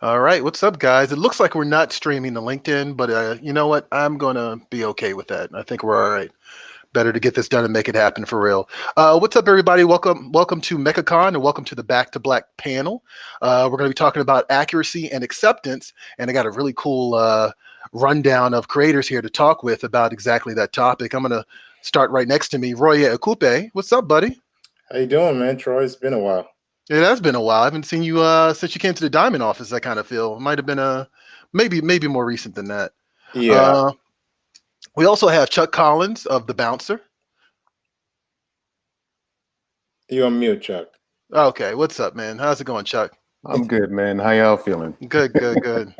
All right, what's up, guys? It looks like we're not streaming to LinkedIn, but you know what? I'm gonna be okay with that. I think we're all right. Better to get this done and make it happen for real. What's up, everybody? Welcome to MechaCon, and welcome to the Back to Black panel. We're going to be talking about accuracy and acceptance, and I got a really cool rundown of creators here to talk with about exactly that topic. I'm going to start right next to me, Roye Okupe. What's up, buddy? How you doing, man? Troy, it's been a while. It has been a while. I haven't seen you since you came to the Diamond office. I kind of feel it might have been maybe more recent than that. Yeah, Uh, we also have Chuck Collins of the Bouncer. you on mute, Chuck. Okay, what's up, man? How's it going, Chuck? I'm good, man. How y'all feeling? Good, good, good.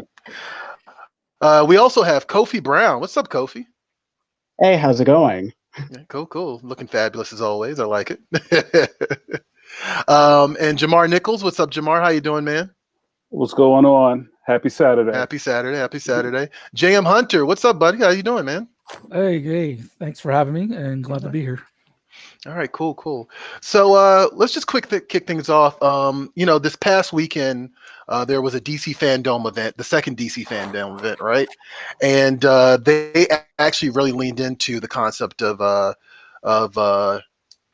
We also have Kofi Brown. What's up, Kofi? Hey, how's it going? Yeah, cool, cool. Looking fabulous as always. I like it. And Jamar Nicholas. What's up, Jamar? How you doing, man? What's going on? Happy Saturday. Happy Saturday. Happy Saturday. JM Hunter. What's up, buddy? How you doing, man? Hey, thanks for having me, and glad to be here. All right, cool, cool. So let's just kick things off. This past weekend, there was a DC Fandom event, the second DC Fandom event, right? And they actually really leaned into the concept of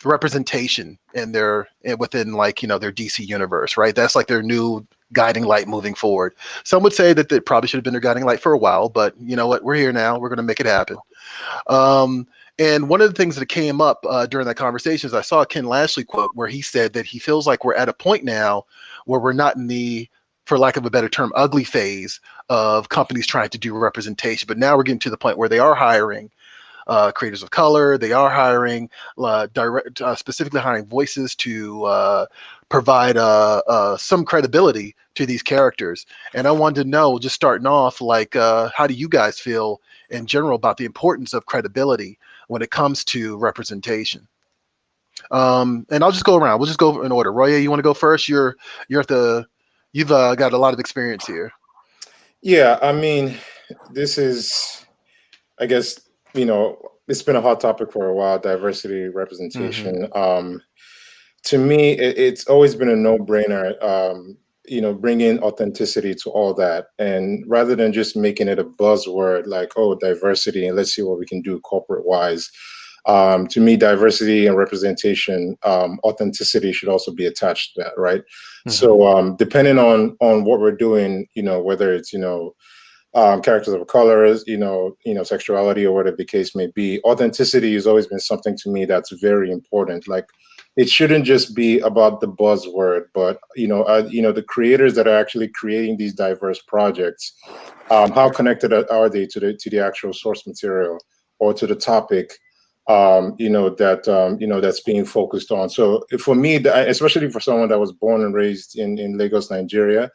representation within their DC universe, right? That's like their new guiding light moving forward. Some would say that it probably should have been their guiding light for a while, but you know what? We're here now. We're going to make it happen. And one of the things that came up during that conversation is I saw a Ken Lashley quote where he said that he feels like we're at a point now where we're not in the, for lack of a better term, ugly phase of companies trying to do representation. But now we're getting to the point where they are hiring creators of color. They are hiring specifically hiring voices to provide some credibility to these characters. And I wanted to know, just starting off, how do you guys feel in general about the importance of credibility when it comes to representation? And I'll just go around. We'll just go in order. Roye, you want to go first? You've got a lot of experience here. Yeah, I mean, this is, I guess, it's been a hot topic for a while, diversity, representation. Mm-hmm. To me, it's always been a no-brainer, bringing authenticity to all that. And rather than just making it a buzzword like, oh, diversity, and let's see what we can do corporate-wise, to me, diversity and representation, authenticity should also be attached to that, right? Mm-hmm. So depending on what we're doing, whether it's, characters of color, sexuality, or whatever the case may be, authenticity has always been something to me that's very important. Like, it shouldn't just be about the buzzword, but the creators that are actually creating these diverse projects, how connected are they to the actual source material or to the topic, that's being focused on. So for me, especially for someone that was born and raised in Lagos, Nigeria,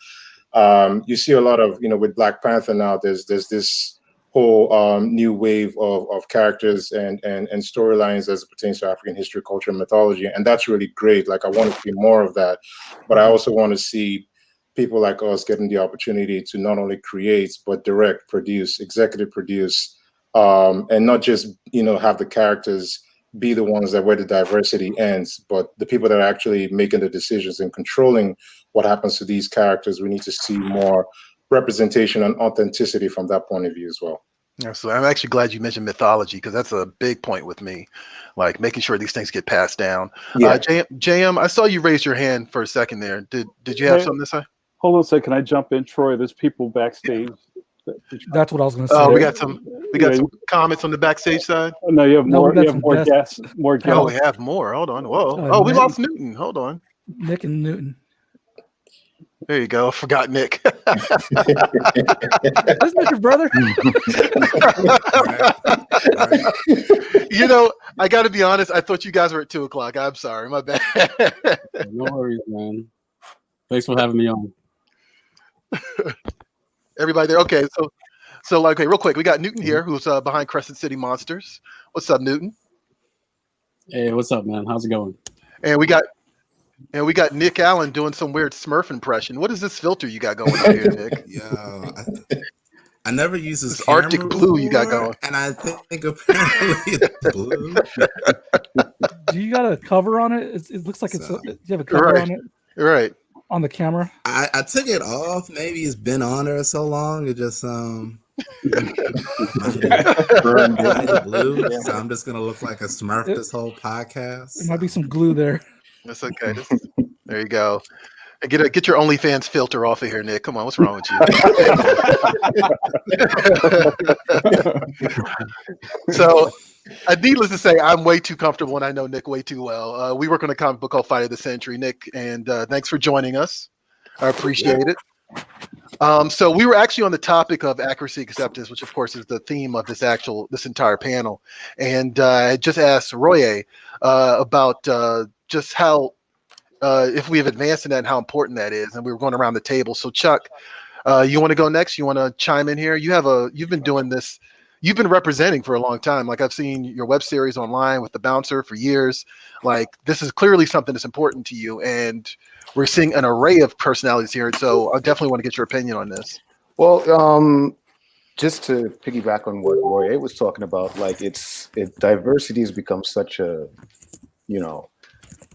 you see a lot of, with Black Panther now, there's this whole new wave of characters and storylines as it pertains to African history, culture, and mythology. And that's really great. Like, I want to see more of that, but I also want to see people like us getting the opportunity to not only create, but direct, produce, executive produce, and not just, have the characters be the ones that where the diversity ends, but the people that are actually making the decisions and controlling what happens to these characters. We need to see more representation and authenticity from that point of view as well. Yeah, so I'm actually glad you mentioned mythology, because that's a big point with me, like making sure these things get passed down. Yeah. JM, I saw you raise your hand for a second there. Did you have something to say? Hold on a second. Can I jump in, Troy? There's people backstage. That's what I was going to say. Oh, we got some comments on the backstage side. Oh, no, you have more. You have more guests. More guests. Oh, we have more. Hold on. Whoa. We lost Newton. Hold on. Nick and Newton. There you go. I forgot Nick. That's not your brother. I got to be honest. I thought you guys were at 2:00. I'm sorry. My bad. No worries, man. Thanks for having me on. Everybody there? Okay. So okay, real quick. We got Newton here, who's behind Crescent City Monsters. What's up, Newton? Hey, what's up, man? How's it going? And we got Nick Allen doing some weird Smurf impression. What is this filter you got going on here, Nick? Yo, I never use this Arctic blue you got going, and I think apparently it's blue. Do you got a cover on it? It looks like you have a cover on it. Right. on the camera? I took it off. Maybe it's been on there so long. It just Burned might blue. Yeah. So I'm just gonna look like a Smurf this whole There podcast. might be some glue there. That's okay. There you go. And get your OnlyFans filter off of here, Nick. Come on, what's wrong with you? So, needless to say, I'm way too comfortable, and I know Nick way too well. We work on a comic book called Fight of the Century, Nick, and thanks for joining us. I appreciate it. So we were actually on the topic of accuracy acceptance, which of course is the theme of this entire panel, and I just asked Roye about just how. If we have advanced in that and how important that is, and we were going around the table. So Chuck, you want to go next? You want to chime in here? You've been doing this, you've been representing for a long time. Like I've seen your web series online with the Bouncer for years. Like this is clearly something that's important to you, and we're seeing an array of personalities here. So I definitely want to get your opinion on this. Well, just to piggyback on what Roye was talking about, like diversity has become such a,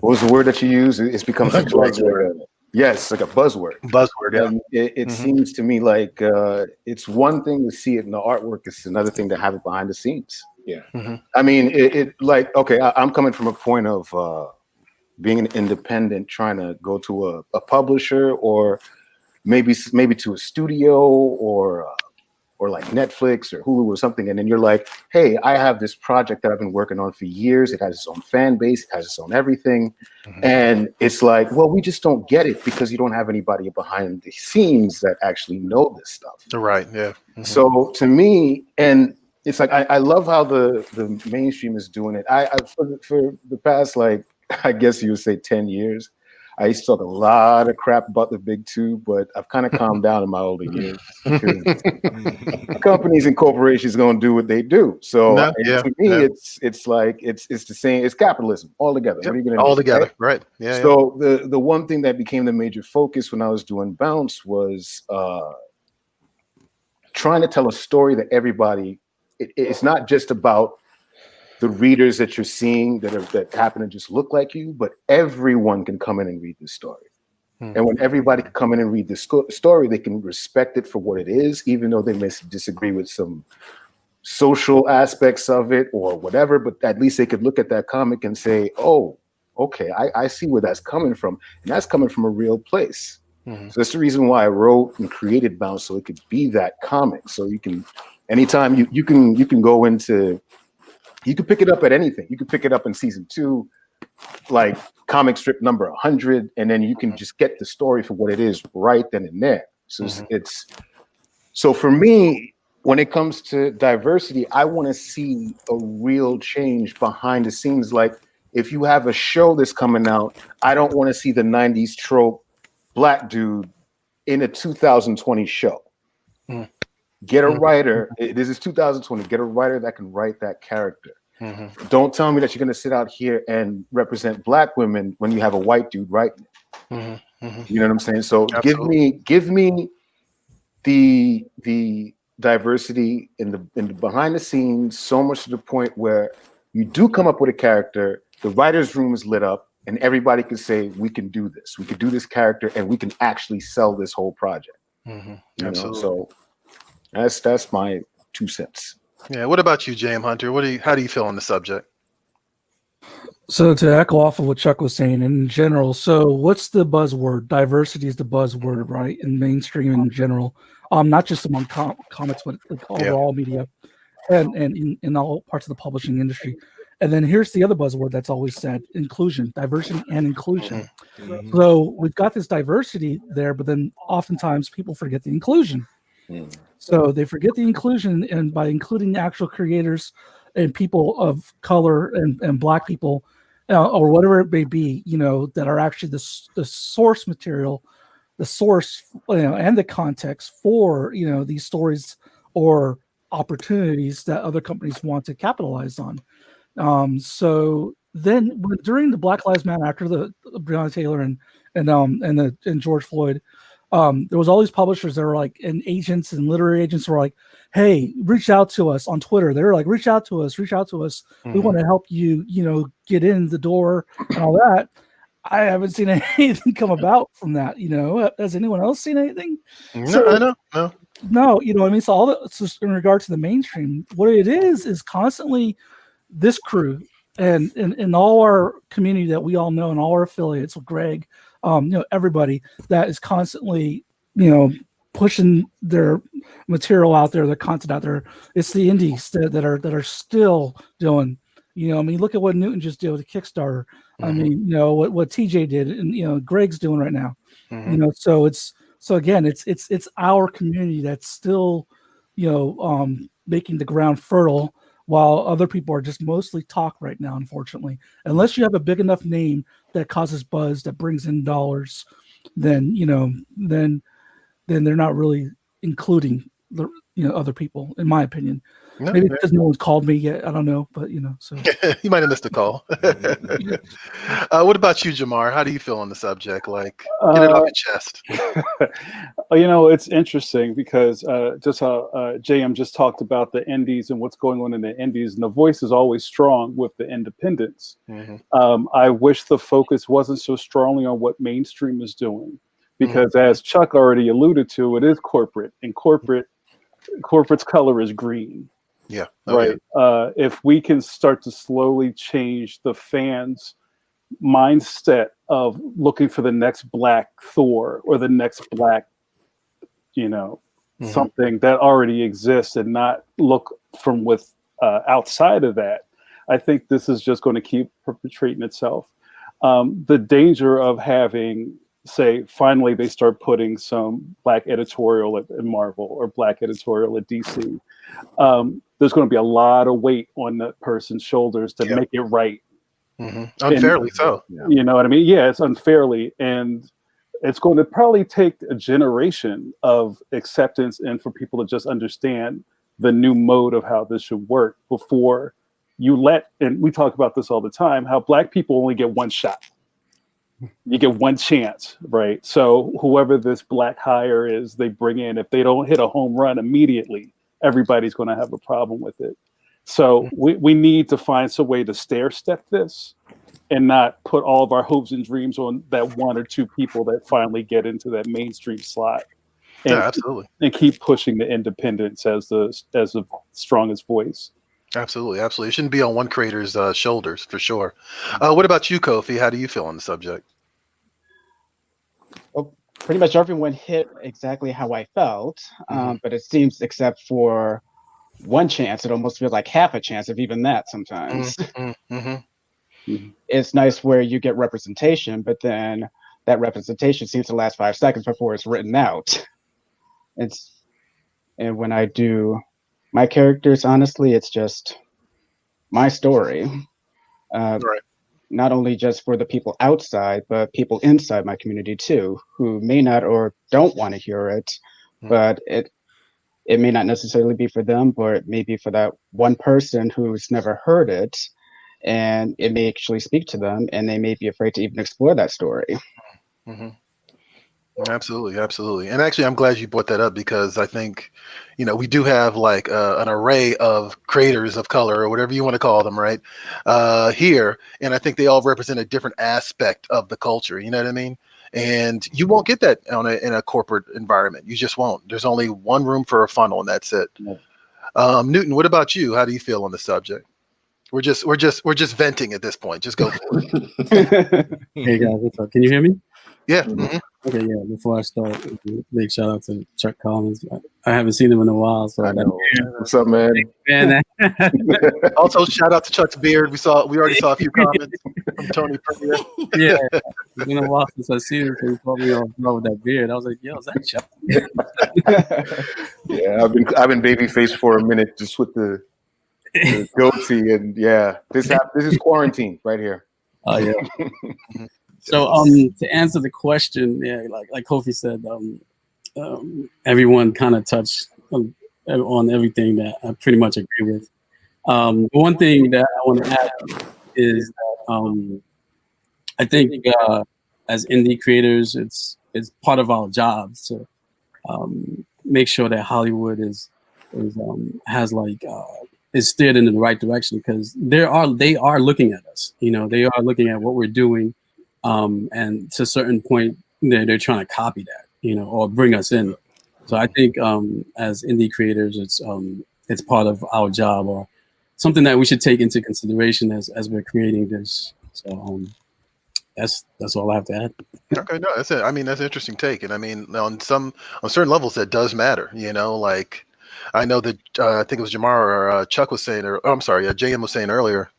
what was the word that you use? It's become such a buzzword. Yes, like a buzzword. Buzzword, yeah. And it seems to me like it's one thing to see it in the artwork. It's another thing to have it behind the scenes. Yeah. Mm-hmm. I mean, okay, I'm coming from a point of being an independent, trying to go to a publisher or maybe to a studio or like Netflix or Hulu or something, and then you're like, hey, I have this project that I've been working on for years. It has its own fan base, it has its own everything. And it's like, well, we just don't get it because you don't have anybody behind the scenes that actually know this stuff. Right, yeah. So to me, and it's like, I love how the mainstream is doing it. I for the past, like, I guess you would say 10 years, I used to talk a lot of crap about the big two, but I've kind of calmed down in my older years. Companies and corporations going to do what they do. So to me, it's like it's the same. It's capitalism altogether. Yep. What are you going to all do? together, right? Yeah. So the one thing that became the major focus when I was doing Bounce was trying to tell a story that everybody. It's not just about the readers that you're seeing that happen to just look like you, but everyone can come in and read this story. And when everybody can come in and read this story, they can respect it for what it is, even though they may disagree with some social aspects of it or whatever, but at least they could look at that comic and say, oh, okay, I see where that's coming from. And that's coming from a real place. So that's the reason why I wrote and created Bounce, so it could be that comic. So you can, anytime you can go into, you can pick it up at anything. You can pick it up in season 2, like comic strip number 100, and then you can just get the story for what it is right then and there. So so for me, when it comes to diversity, I want to see a real change behind the scenes. Like if you have a show that's coming out, I don't want to see the 90s trope black dude in a 2020 show. Get a writer. This is 2020. Get a writer that can write that character. Don't tell me that you're going to sit out here and represent black women when you have a white dude writing it. You know what I'm saying? So give me the diversity in the behind the scenes, so much to the point where you do come up with a character, the writer's room is lit up, and everybody can say, we can do this. We can do this character, and we can actually sell this whole project. You know? So that's my 2 cents. Yeah. What about you, James Hunter? How do you feel on the subject? So to echo off of what Chuck was saying in general, so what's the buzzword? Diversity is the buzzword, right? In mainstream in general, not just among comics, but like overall media and in all parts of the publishing industry. And then here's the other buzzword that's always said: inclusion, diversity and inclusion. So we've got this diversity there, but then oftentimes people forget the inclusion. So they forget the inclusion, and by including actual creators and people of color and black people, or whatever it may be, that are actually the source material, the source, and the context for, these stories or opportunities that other companies want to capitalize on. So then during the Black Lives Matter, after the Breonna Taylor and George Floyd, there was all these publishers that were like, and agents and literary agents were like, hey, reach out to us on Twitter. They were like, reach out to us. We want to help you, get in the door and all that. I haven't seen anything come about from that. Has anyone else seen anything? No, I know. No. No, what I mean. So in regard to the mainstream, what it is constantly this crew and all our community that we all know and all our affiliates with Greg, everybody that is constantly, pushing their material out there, their content out there. It's the indies that are still doing. Look at what Newton just did with the Kickstarter. I mean, what TJ did, and Greg's doing right now. So again, it's our community that's still, making the ground fertile, while other people are just mostly talk right now. Unfortunately, unless you have a big enough name that causes buzz, that brings in dollars, then they're not really including the other people, in my opinion. No, maybe because no one's called me yet. I don't know, but so you might have missed a call. What about you, Jamar? How do you feel on the subject? Like, get it off your chest. It's interesting because just how JM just talked about the indies and what's going on in the indies, and the voice is always strong with the independents. I wish the focus wasn't so strongly on what mainstream is doing, because as Chuck already alluded to, it is corporate, and corporate's color is green. Yeah. Right. Yeah. If we can start to slowly change the fans' mindset of looking for the next Black Thor or the next Black, something that already exists, and not look from outside of that, I think this is just going to keep perpetrating itself. The danger of having, say, finally they start putting some Black editorial at Marvel or Black editorial at DC. There's going to be a lot of weight on that person's shoulders to make it right. Unfairly so. You know what I mean? Yeah, it's unfairly. And it's going to probably take a generation of acceptance and for people to just understand the new mode of how this should work before you and we talk about this all the time, how Black people only get one shot. You get one chance, right? So whoever this Black hire is, they bring in, if they don't hit a home run immediately, everybody's going to have a problem with it. So we need to find some way to stair step this and not put all of our hopes and dreams on that one or two people that finally get into that mainstream slot. And, absolutely. And keep pushing the independents as the strongest voice. Absolutely. It shouldn't be on one creator's shoulders, for sure. What about you, Kofi? How do you feel on the subject? Well, pretty much everyone hit exactly how I felt, but it seems, except for one chance, it almost feels like half a chance, if even that sometimes. It's nice where you get representation, but then that representation seems to last 5 seconds before it's written out. And when I do my characters, honestly, it's just my story. Right. Not only just for the people outside, but people inside my community too, who may not or don't want to hear it, but it may not necessarily be for them, but it may be for that one person who's never heard it, and it may actually speak to them, and they may be afraid to even explore that story. Absolutely. And actually, I'm glad you brought that up, because I think, we do have like an array of creators of color, or whatever you want to call them, right? Here. And I think they all represent a different aspect of the culture. You know what I mean? And you won't get that in a corporate environment. You just won't. There's only one room for a funnel, and that's it. Newton, what about you? How do you feel on the subject? We're just venting at this point. Just go for it. Hey guys, what's up? Can you hear me? Yeah. Okay, yeah. Before I start, big shout out to Chuck Collins. I haven't seen him in a while, so I know. What's up, man? Also, shout out to Chuck's beard. We already saw a few comments from Tony Premier. Yeah, it's been a while since I've seen him, so he probably on with that beard. I was like, yo, is that Chuck? Yeah, I've been babyface for a minute, just with the goatee, and yeah, this is quarantine right here. Oh yeah. So to answer the question, yeah, like Kofi said, everyone kind of touched on everything that I pretty much agree with. The one thing that I want to add is that I think as indie creators, it's part of our jobs to make sure that Hollywood is steered in the right direction, because they are looking at us. They are looking at what we're doing. and to a certain point, they're trying to copy that, or bring us in. So I think as indie creators, it's part of our job, or something that we should take into consideration as we're creating this. So that's all I have to add. Okay, no, that's it. I mean, that's an interesting take, and I mean, on certain levels, that does matter. Like I know that I think it was Jamar or Chuck was saying, or I'm sorry, JM was saying earlier,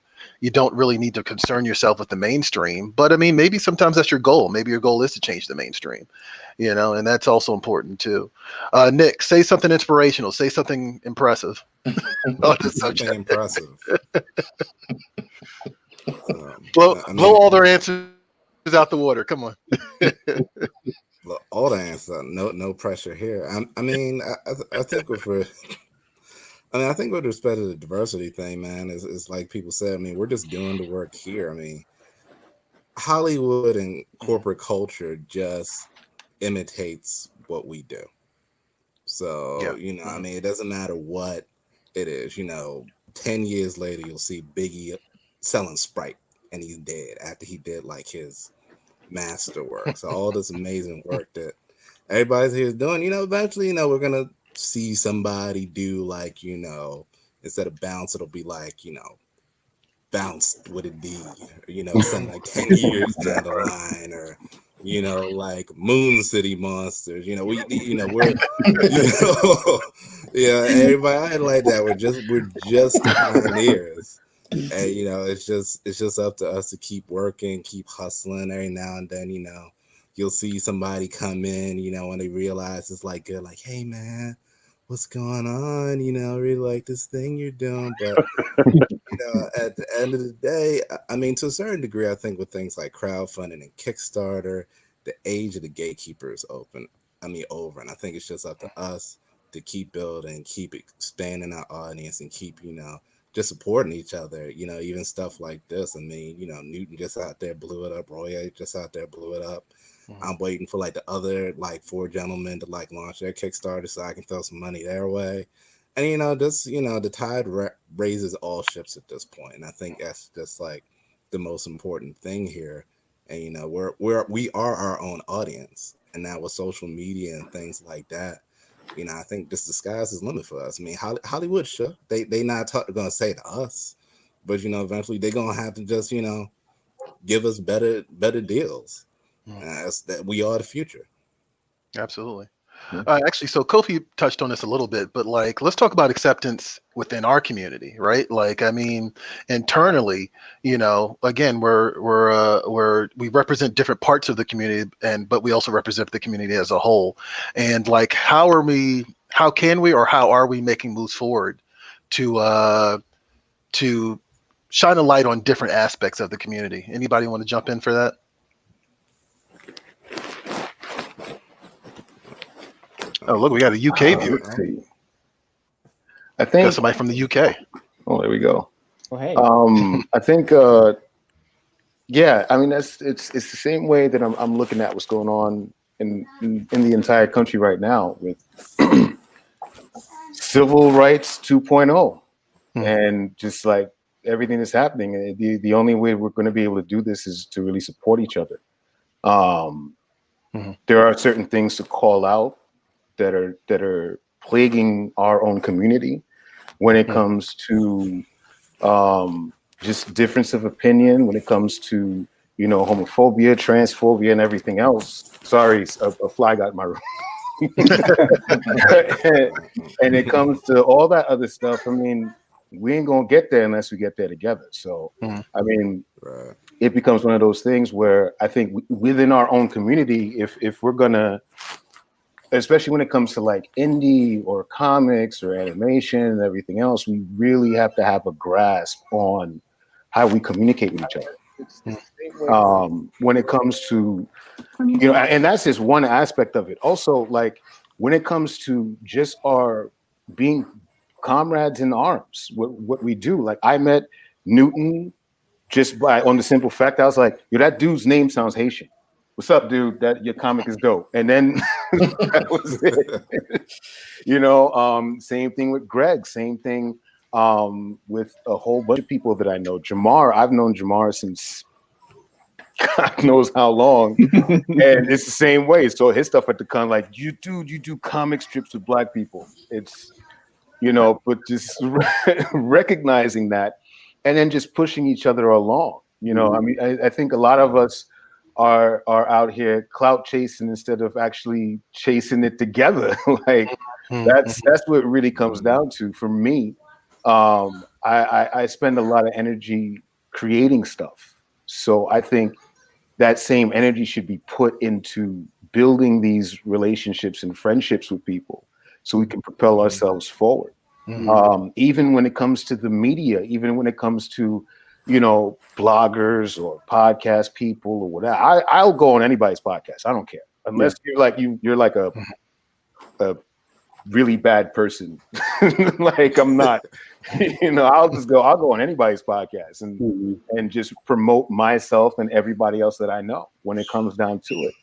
you don't really need to concern yourself with the mainstream, but I mean, maybe sometimes that's your goal. Maybe your goal is to change the mainstream, and that's also important too. Nick, say something inspirational. Say something impressive on this Something subject. impressive. Blow all their answers out the water. Come on. All the answer. No pressure here. I mean, I think I think with respect to the diversity thing, man, it's like people said. I mean, we're just doing the work here. I mean, Hollywood and corporate culture just imitates what we do. So, I mean, it doesn't matter what it is. 10 years later, you'll see Biggie selling Sprite, and he's dead after he did like his masterwork. So all this amazing work that everybody's here is doing, eventually, we're gonna see somebody do like, instead of bounce, it'll be like, bounced with a D, something like 10 years down the line, or like Moon City Monsters. We're yeah, everybody I like that. We're just pioneers. And it's just up to us to keep working, keep hustling. Every now and then, you'll see somebody come in, when they realize it's like good, like, hey man, what's going on? I really like this thing you're doing. But at the end of the day, I mean, to a certain degree, I think with things like crowdfunding and Kickstarter, the age of the gatekeeper is over. And I think it's just up to us to keep building, keep expanding our audience, and keep, just supporting each other, even stuff like this. I mean, Newton just out there blew it up. Roye just out there blew it up. I'm waiting for like the other like 4 gentlemen to like launch their Kickstarter so I can throw some money their way. And the tide raises all ships at this point. And I think that's just like the most important thing here. And we are our own audience. And now with social media and things like that, I think the sky's is the limit for us. I mean, Hollywood, sure, they not going to say to us, but eventually they're going to have to just give us better deals. That we are the future. Absolutely. Actually, so Kofi touched on this a little bit, but like, let's talk about acceptance within our community, right? Like, I mean, internally, again, we represent different parts of the community, but we also represent the community as a whole. And like, how are we making moves forward to shine a light on different aspects of the community? Anybody want to jump in for that? Oh, look, we got a UK viewer. Let's see. I think Got somebody from the UK. Oh, there we go. Oh, hey. I think, yeah. I mean, it's the same way that I'm looking at what's going on in the entire country right now with civil rights 2.0, and just like everything that's happening. The only way we're going to be able to do this is to really support each other. There are certain things to call out that are plaguing our own community when it comes to just difference of opinion, when it comes to homophobia, transphobia, and everything else. Sorry, a fly got in my room. and it comes to all that other stuff. I mean, we ain't gonna get there unless we get there together. So I mean, it becomes one of those things where I think within our own community, if we're gonna, especially when it comes to like indie or comics or animation and everything else, we really have to have a grasp on how we communicate with each other. When it comes to, and that's just one aspect of it. Also, like when it comes to just our being comrades in arms, what we do. Like I met Newton just on the simple fact, I was like, yo, that dude's name sounds Haitian. What's up, dude? That your comic is dope. And then that was it. Same thing with Greg. Same thing with a whole bunch of people that I know. Jamar, I've known Jamar since God knows how long. And it's the same way. So his stuff at the con, like, you do comic strips with Black people. It's, but just recognizing that and then just pushing each other along. I mean, I think a lot of us are out here clout chasing instead of actually chasing it together. Like that's what it really comes down to for me. I spend a lot of energy creating stuff. So I think that same energy should be put into building these relationships and friendships with people so we can propel ourselves forward. Even when it comes to the media, even when it comes to, bloggers or podcast people or whatever, I'll go on anybody's podcast. I don't care. Unless you're like a really bad person. Like I'm not, I'll go on anybody's podcast and just promote myself and everybody else that I know when it comes down to it.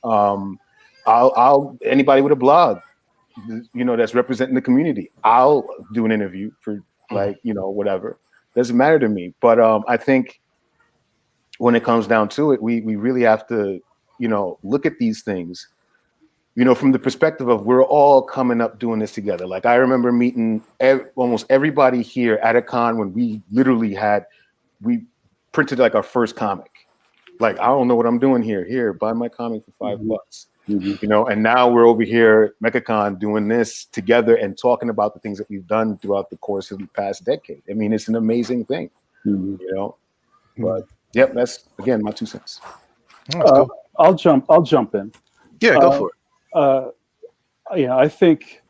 I'll anybody with a blog, that's representing the community, I'll do an interview for whatever. Doesn't matter to me. But I think when it comes down to it, we really have to, look at these things, from the perspective of we're all coming up doing this together. Like I remember meeting almost everybody here at a con when we literally we printed like our first comic. Like, I don't know what I'm doing here. Here, buy my comic for $5. And now we're over here, MechaCon, doing this together and talking about the things that we've done throughout the course of the past decade. I mean, it's an amazing thing, But yep, that's again my 2 cents. Cool. I'll jump in. Yeah, go for it. I think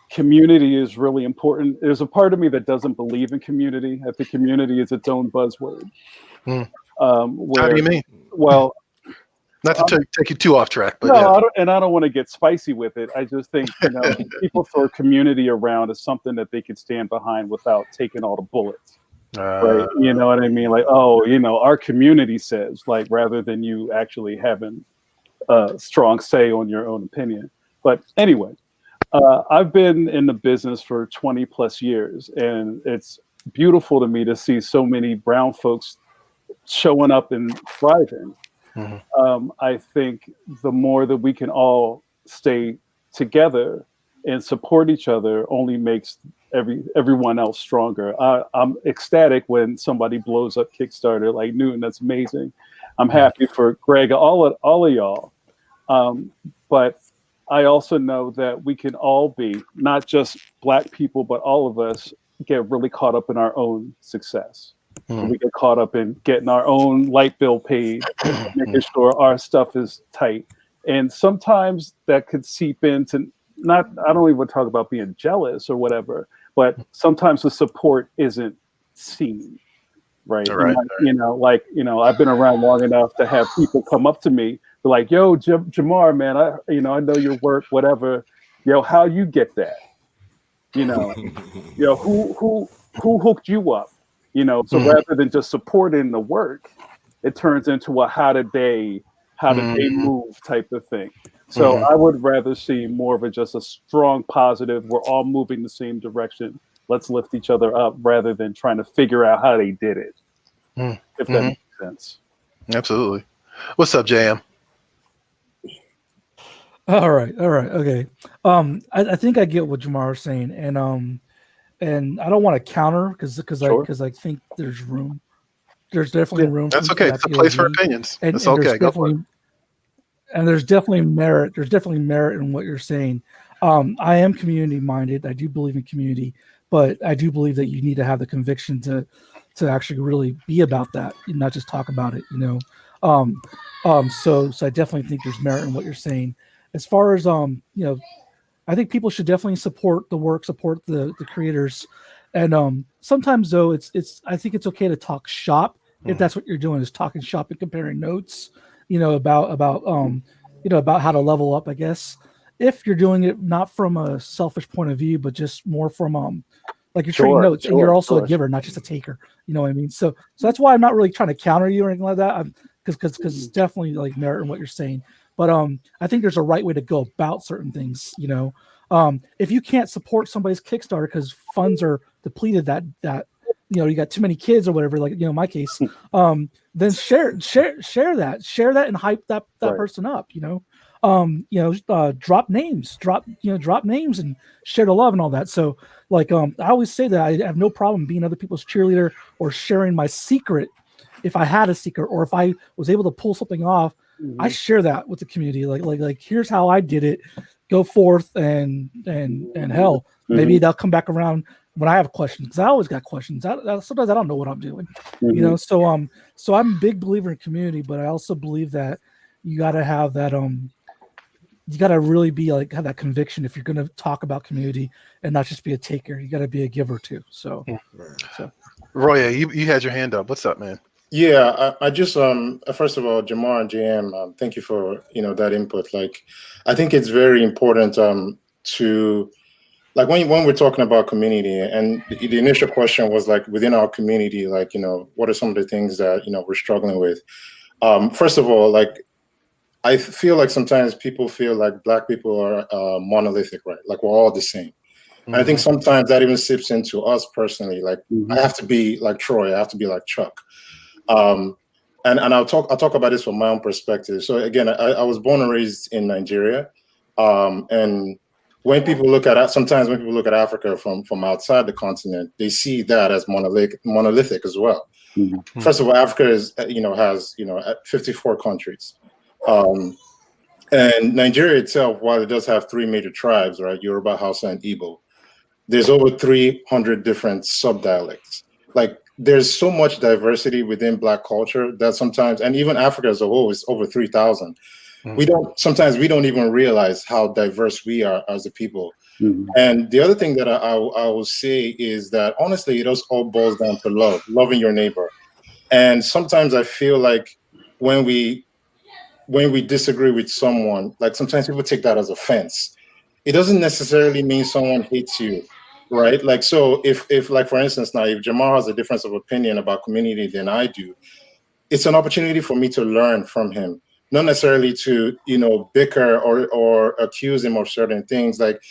community is really important. There's a part of me that doesn't believe in community. I think community is its own buzzword. How do you mean? Well, not to take you too off track, but no, I don't want to get spicy with it. I just think people throw community around as something that they could stand behind without taking all the bullets. Right? You know what I mean? Like, our community says, like, rather than you actually having a strong say on your own opinion. But anyway, I've been in the business for 20 plus years, and it's beautiful to me to see so many brown folks showing up and thriving. I think the more that we can all stay together and support each other only makes everyone else stronger. I'm ecstatic when somebody blows up Kickstarter like Newton. That's amazing. I'm happy for Greg, all of y'all. But I also know that we can all be, not just Black people, but all of us get really caught up in our own success. We get caught up in getting our own light bill paid, making sure our stuff is tight. And sometimes that could seep into I don't even talk about being jealous or whatever, but sometimes the support isn't seen, right? Right. I've been around long enough to have people come up to me, be like, yo, Jamar, man, I know your work, whatever. Yo, how you get that? Who hooked you up? So rather than just supporting the work, it turns into a how did they move type of thing. So I would rather see more of just a strong positive. We're all moving the same direction. Let's lift each other up rather than trying to figure out how they did it. If that makes sense. Absolutely. What's up, JM? All right. Okay. I think I get what Jamar is saying, and I don't want to counter because I think there's room. There's definitely room. That's okay. It's a place for opinions. It's okay. Go for it. And there's definitely merit. There's definitely merit in what you're saying. I am community minded. I do believe in community, but I do believe that you need to have the conviction to actually really be about that, and not just talk about it. So I definitely think there's merit in what you're saying. As far as I think people should definitely support the work, support the creators, and sometimes though I think it's okay to talk shop if that's what you're doing, is talking shop and comparing notes, about how to level up, I guess. If you're doing it not from a selfish point of view, but just more from like you're trading notes, and you're also a giver, not just a taker. You know what I mean? So that's why I'm not really trying to counter you or anything like that, because it's definitely like merit in what you're saying. But I think there's a right way to go about certain things. If you can't support somebody's Kickstarter because funds are depleted that you got too many kids or whatever, like in my case, then share that and hype that person up. Drop names and share the love and all that. So like I always say that I have no problem being other people's cheerleader or sharing my secret if I had a secret, or if I was able to pull something off. I share that with the community. Like here's how I did it. Go forth and hell, maybe they'll come back around when I have questions, because I always got questions. Sometimes I don't know what I'm doing, So I'm a big believer in community, but I also believe that you got to have that you got to really be like have that conviction if you're going to talk about community and not just be a taker. You got to be a giver too. So, Roye, you had your hand up. What's up, man? Yeah, I just first of all, Jamar and JM, thank you for that input. Like, I think it's very important to like when we're talking about community, and the initial question was like within our community, like what are some of the things that we're struggling with. First of all, like I feel like sometimes people feel like Black people are monolithic, right? Like we're all the same. And I think sometimes that even seeps into us personally. Like I have to be like Troy, I have to be like Chuck. And I'll talk about this from my own perspective. So again, I was born and raised in Nigeria, and when people look at Africa from outside the continent, they see that as monolithic as well. First of all, Africa has 54 countries, and Nigeria itself, while it does have 3 major tribes, right, Yoruba, Hausa, and Igbo, there's over 300 different subdialects. Like there's so much diversity within Black culture that sometimes, and even Africa as a whole, is over 3,000. We don't even realize how diverse we are as a people. And the other thing that I will say is that honestly, it just all boils down to loving your neighbor. And sometimes I feel like when we disagree with someone, like sometimes people take that as offense. It doesn't necessarily mean someone hates you. Right. Like, so if like, for instance, now, if Jamar has a difference of opinion about community than I do, it's an opportunity for me to learn from him, not necessarily to, bicker or accuse him of certain things. Like,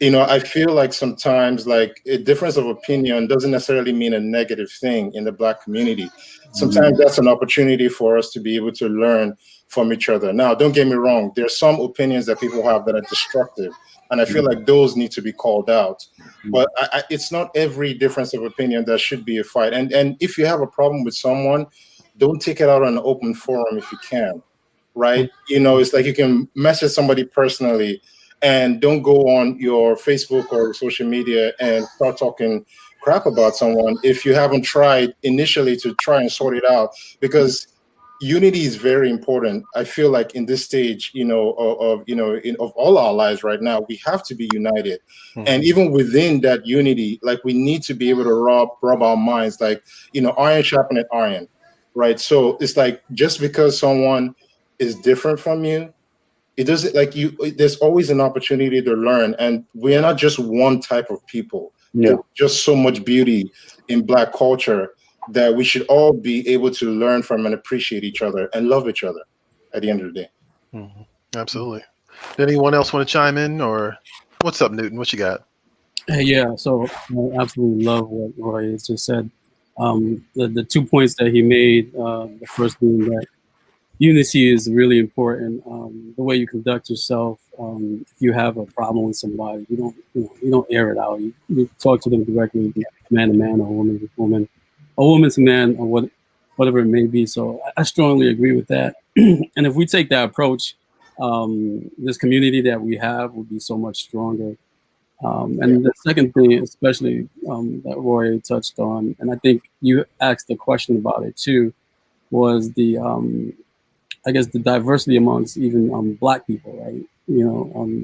I feel like sometimes like a difference of opinion doesn't necessarily mean a negative thing in the Black community. Sometimes that's an opportunity for us to be able to learn from each other. Now, don't get me wrong. There's some opinions that people have that are destructive, and I feel like those need to be called out. But it's not every difference of opinion that should be a fight. And if you have a problem with someone, don't take it out on an open forum if you can, right? It's like you can message somebody personally, and don't go on your Facebook or social media and start talking crap about someone if you haven't tried initially to try and sort it out, because unity is very important. I feel like in this stage, of all our lives right now, we have to be united. And even within that unity, like we need to be able to rub our minds, like, iron sharpened iron, right? So it's like, just because someone is different from you, it doesn't like there's always an opportunity to learn. And we are not just one type of people. There's just so much beauty in Black culture that we should all be able to learn from and appreciate each other and love each other at the end of the day. Absolutely. Did anyone else want to chime in, or what's up, Newton? What you got? Yeah, so I absolutely love what Roye just said. The 2 points that he made, the first being that unity is really important. The way you conduct yourself, if you have a problem with somebody, you don't air it out. You talk to them directly, man to man, or woman to woman, or woman to man, or whatever it may be. So I strongly agree with that. And if we take that approach, this community that we have will be so much stronger. And the second thing, especially that Roye touched on, and I think you asked a question about it too, was the I guess the diversity amongst even Black people, right?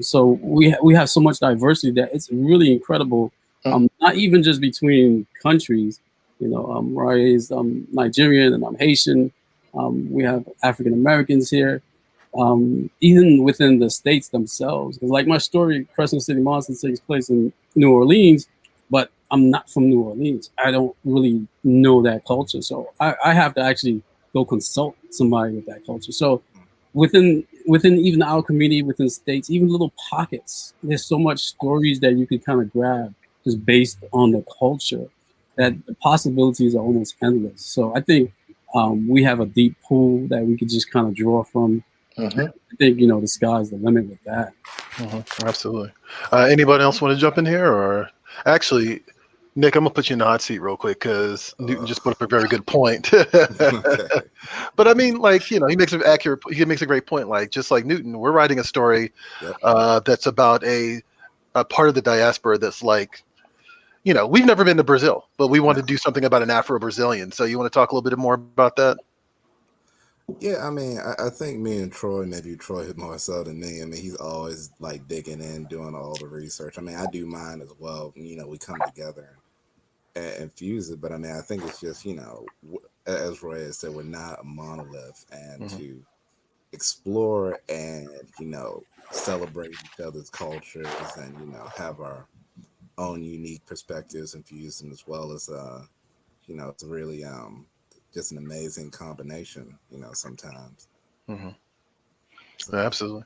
So we have so much diversity that it's really incredible. Not even just between countries, Roye is Nigerian and I'm Haitian. We have African Americans here. Even within the states themselves, because like my story, Crescent City Monster, takes place in New Orleans, but I'm not from New Orleans. I don't really know that culture, so I have to actually go consult somebody with that culture. So within even our community, within states, even little pockets, there's so much stories that you can kind of grab just based on the culture. that the possibilities are almost endless. So I think we have a deep pool that we could just kind of draw from. Mm-hmm. I think, you know, the sky's the limit with that. Absolutely. Anybody else want to jump in here? Or actually, Nick, I'm gonna put you in the hot seat real quick because Newton just put up a very good point. Okay. But I mean, like, you know, he makes a great point. Like, just like Newton, we're writing a story that's about a part of the diaspora that's like, you know, we've never been to Brazil, but we want to do something about an Afro-Brazilian. So you want to talk a little bit more about that? Yeah, I mean, I think me and Troy, maybe Troy more so than me. I mean, he's always like digging in, doing all the research. I mean, I do mine as well. You know, we come together and fuse it. But I mean, I think it's just, you know, as Roy has said, we're not a monolith, and to explore and, you know, celebrate each other's cultures and, you know, have our own unique perspectives and fuse them, as well as, you know, it's really just an amazing combination, you know, sometimes. Absolutely.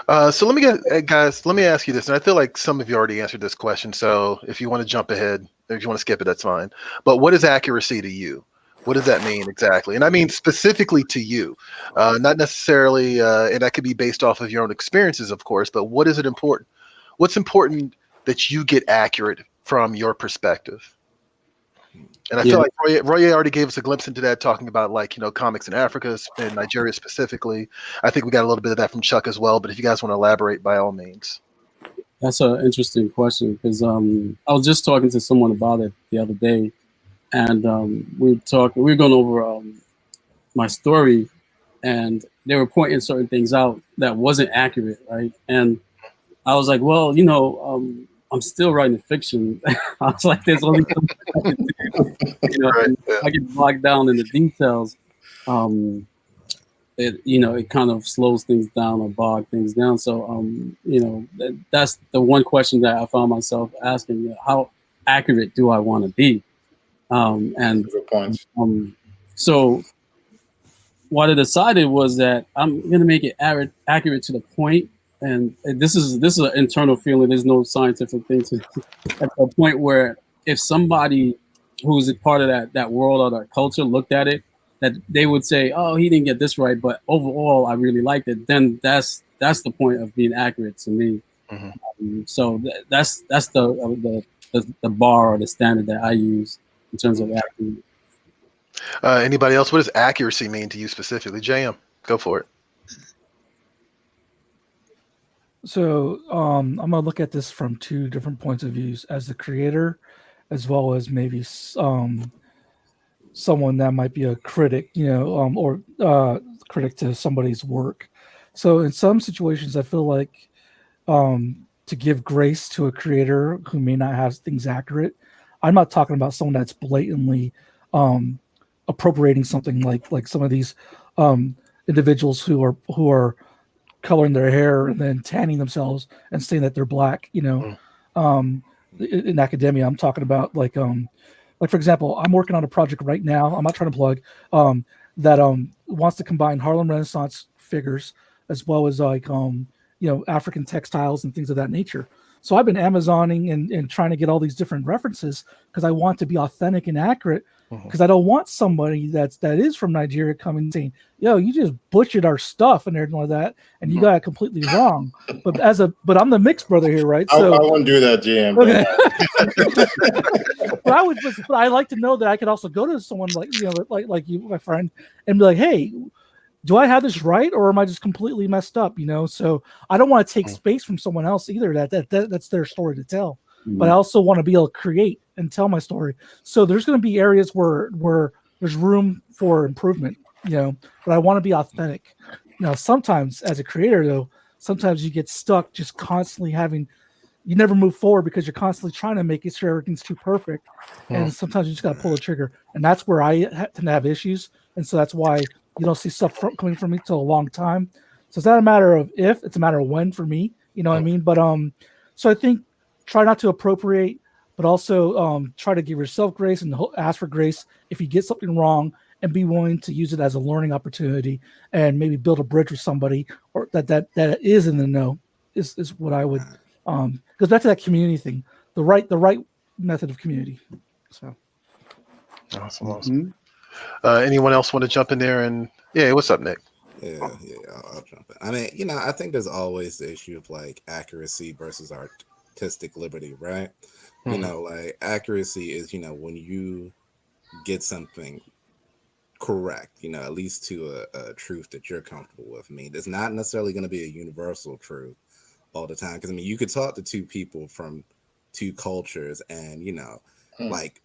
So let me get, guys, let me ask you this. And I feel like some of you already answered this question. So if you want to jump ahead, if you want to skip it, that's fine. But what is accuracy to you? What does that mean exactly? And I mean specifically to you, not necessarily, and that could be based off of your own experiences, of course, but what is it important? What's important that you get accurate from your perspective? And I feel like Roye already gave us a glimpse into that, talking about, like, you know, comics in Africa and Nigeria specifically. I think we got a little bit of that from Chuck as well. But if you guys want to elaborate, by all means. That's an interesting question, because I was just talking to someone about it the other day, and we were going over my story, and they were pointing certain things out that wasn't accurate, right? And I was like, well, you know, I'm still writing fiction. I was like, there's only so much I can do. You know, I get bogged down in the details. It kind of slows things down or bog things down. So, you know, that's the one question that I found myself asking: how accurate do I want to be? So what I decided was that I'm going to make it accurate to the point. And this is an internal feeling. There's no scientific thing to at a point where if somebody who's a part of that world or that culture looked at it, that they would say, "Oh, he didn't get this right," but overall, I really liked it. Then that's the point of being accurate to me. So that's the bar or the standard that I use in terms of accuracy. Anybody else? What does accuracy mean to you specifically? JM, go for it. So I'm gonna look at this from two different points of views: as the creator, as well as maybe someone that might be a critic, you know, or critic to somebody's work. So in some situations, I feel like to give grace to a creator who may not have things accurate. I'm not talking about someone that's blatantly appropriating something like some of these individuals who are coloring their hair and then tanning themselves and saying that they're black, you know. In academia, I'm talking about like for example, I'm working on a project right now. I'm not trying to plug that wants to combine Harlem Renaissance figures as well as like you know, African textiles and things of that nature. So I've been Amazoning and trying to get all these different references because I want to be authentic and accurate, because I don't want somebody that is from Nigeria coming and saying, "Yo, you just butchered our stuff," and everything like that, and you got it completely wrong. But I'm the mixed brother here, right? So I won't do that, JM. Okay. But I like to know that I could also go to someone like, you know, like you, my friend, and be like, "Hey, do I have this right, or am I just completely messed up?" You know, so I don't want to take space from someone else either. That's their story to tell. But I also want to be able to create and tell my story. So there's going to be areas where there's room for improvement, you know, but I want to be authentic. Now, sometimes as a creator, though, sometimes you get stuck just constantly you never move forward because you're constantly trying to make it sure everything's too perfect. And sometimes you just got to pull the trigger. And that's where I tend to have issues. And so that's why you don't see stuff coming from me till a long time. So it's not a matter of if, it's a matter of when for me, you know what I mean? But so I think try not to appropriate, but also try to give yourself grace and ask for grace if you get something wrong, and be willing to use it as a learning opportunity and maybe build a bridge with somebody or that is in the know is what I would goes back to that community thing, the right method of community. So Awesome, awesome. Anyone else want to jump in there? And yeah, what's up, Nick? Yeah, I'll jump in. I mean, I think there's always the issue of like accuracy versus artistic liberty, right? Like accuracy is, when you get something correct, at least to a truth that you're comfortable with. I mean, it's not necessarily going to be a universal truth all the time. Because, you could talk to two people from two cultures and, like,